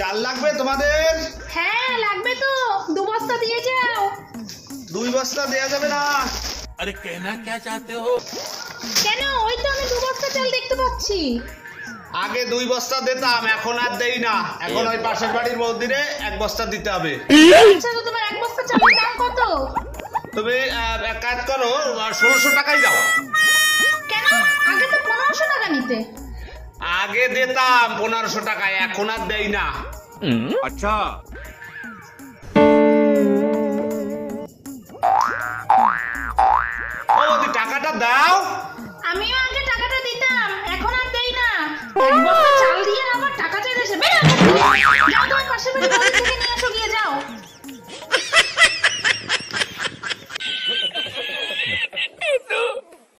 চাল লাগবে তোমাদের? হ্যাঁ লাগবে তো, 2 বস্তা দিয়ে যাও। 2 বস্তা দেয়া যাবে না। अरे कहना क्या चाहते हो? কেন? ওই তো আমি 2 বস্তা চাল দেখতে পাচ্ছি। আগে 2 বস্তা দিতাম, এখন আর দেই না। এখন ওই পাশের বাড়ির বৌদিরে 1 বস্তা দিতে হবে। আচ্ছা তো তোমার 1 বস্তা চালের দাম কত? তুমি এক কাজ করো, 1600 টাকাই দাও। কেন? আগে তো 1500 টাকা নিতে। আগে দিতাম 1500 টাকায়, এখন আর দেই না। अच्छा ও বৌদি টাকাটা দাও। আমিও আগে টাকাটা দিতাম, এখন আর দেই না। 1 বস্তা চাল দিয়ে আবার টাকা চাইতেছে। বেরো, যাও তোমার পাশের বাড়ির